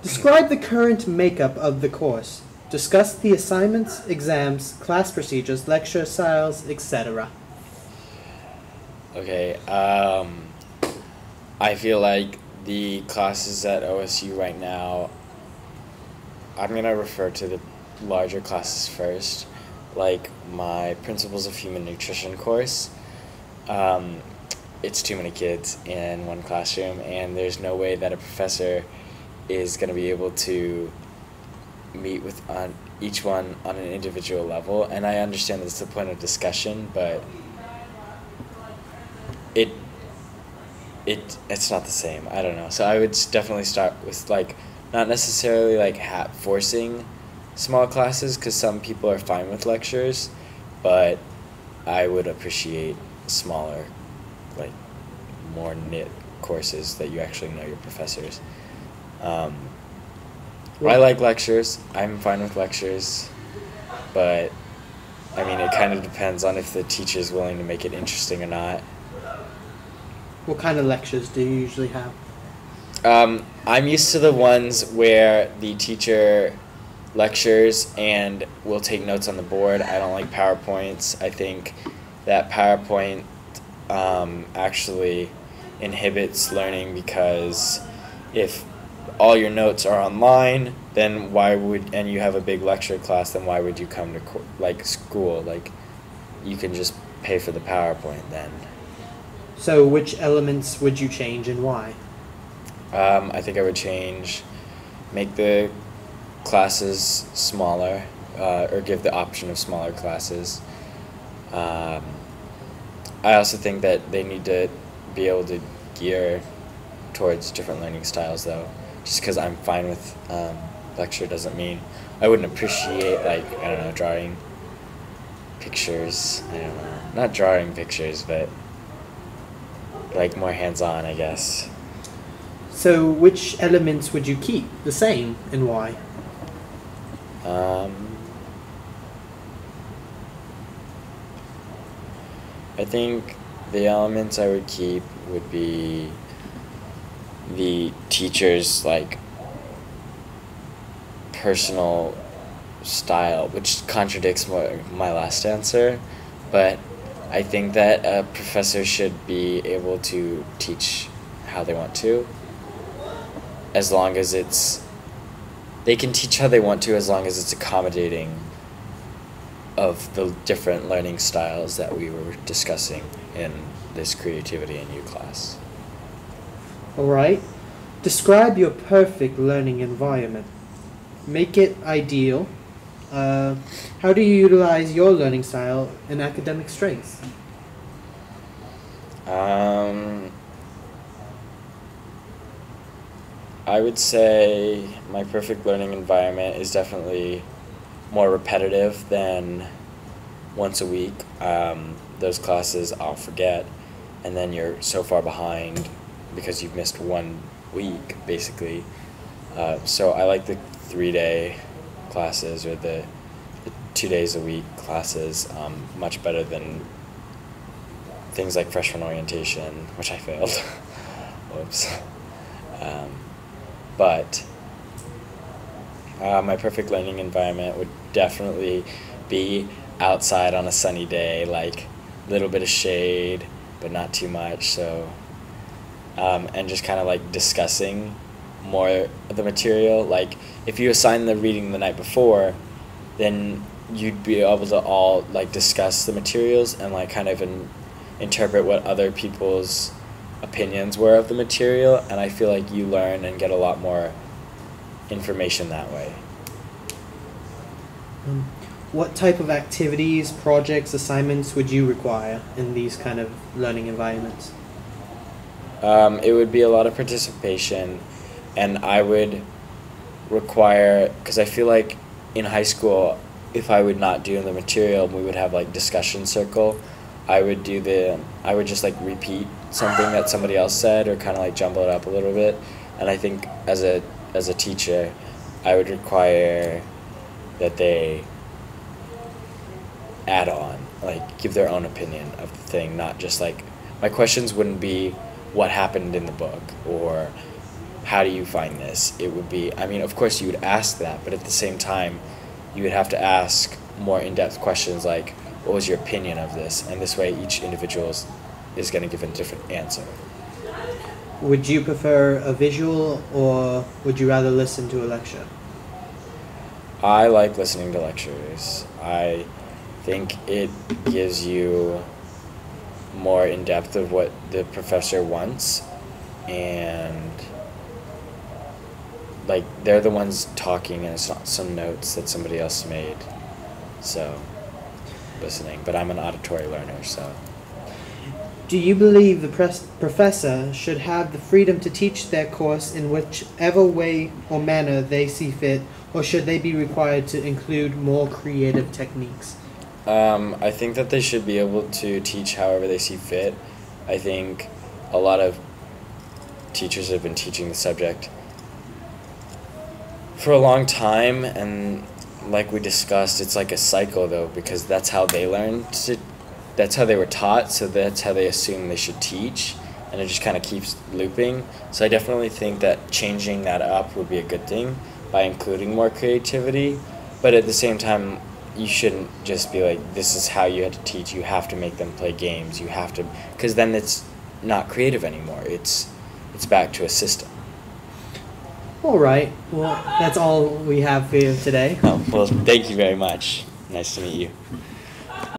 Describe the current makeup of the course. Discuss the assignments, exams, class procedures, lecture styles, etc. Okay, I feel like the classes at OSU right now, I'm going to refer to the larger classes first, like my Principles of Human Nutrition course. It's too many kids in one classroom, and there's no way that a professor is going to be able to meet with each one on an individual level. And I understand that's the point of discussion, but it's not the same. I don't know. So I would definitely start with like not necessarily like forcing small classes, because some people are fine with lectures, but I would appreciate smaller, like more knit courses that you actually know your professors. I like lectures. I'm fine with lectures, but I mean it kind of depends on if the teacher is willing to make it interesting or not. What kind of lectures do you usually have? I'm used to the ones where the teacher lectures and will take notes on the board. I don't like PowerPoints. I think that PowerPoint actually inhibits learning, because if all your notes are online, then and you have a big lecture class, then why would you come to school? Like, you can just pay for the PowerPoint then. So which elements would you change and why? I think I would make the classes smaller, or give the option of smaller classes. I also think that they need to be able to gear towards different learning styles, though. Just because I'm fine with lecture doesn't mean I wouldn't appreciate, drawing pictures. I don't know. Not drawing pictures, but like more hands-on, I guess. So which elements would you keep the same and why? I think the elements I would keep would be the teacher's personal style, which contradicts my last answer, but I think that a professor should be able to teach how they want to, as long as they can teach how they want to as long as it's accommodating of the different learning styles that we were discussing in this creativity in you class. All right. Describe your perfect learning environment. Make it ideal. How do you utilize your learning style and academic strengths? I would say my perfect learning environment is definitely more repetitive than once a week. Those classes I'll forget, and then you're so far behind because you've missed 1 week, basically. So I like the 3-day classes, or the 2 days a week classes, much better than things like freshman orientation, which I failed. Whoops. But my perfect learning environment would definitely be outside on a sunny day, like a little bit of shade, but not too much. So, and just kind of like discussing more of the material. Like if you assign the reading the night before, then you'd be able to all like discuss the materials and like kind of interpret what other people's opinions were of the material, and I feel like you learn and get a lot more information that way. What type of activities, projects, assignments would you require in these kind of learning environments? It would be a lot of participation, and I would require, because I feel like in high school, if I would not do the material, we would have like discussion circle. I would just like repeat something that somebody else said, or kind of like jumble it up a little bit. And I think as a teacher, I would require that they add on, like give their own opinion of the thing, not just like, my questions wouldn't be what happened in the book, or how do you find this? It would be, I mean, of course you would ask that, but at the same time, you would have to ask more in-depth questions like, what was your opinion of this? And this way each individual is going to give a different answer. Would you prefer a visual, or would you rather listen to a lecture? I like listening to lectures. I think it gives you more in depth of what the professor wants, and like they're the ones talking and it's not some notes that somebody else made. So listening, but I'm an auditory learner, so. Do you believe the professor should have the freedom to teach their course in whichever way or manner they see fit, or should they be required to include more creative techniques? I think that they should be able to teach however they see fit. I think a lot of teachers have been teaching the subject for a long time, and like we discussed, it's like a cycle though, because that's how they learned to, that's how they were taught, so that's how they assume they should teach, and it just kind of keeps looping. So I definitely think that changing that up would be a good thing by including more creativity, but at the same time, you shouldn't just be like, this is how you had to teach, you have to make them play games, you have to, because then it's not creative anymore, it's back to a system. All right. Well, that's all we have for you today. Oh, well, thank you very much. Nice to meet you.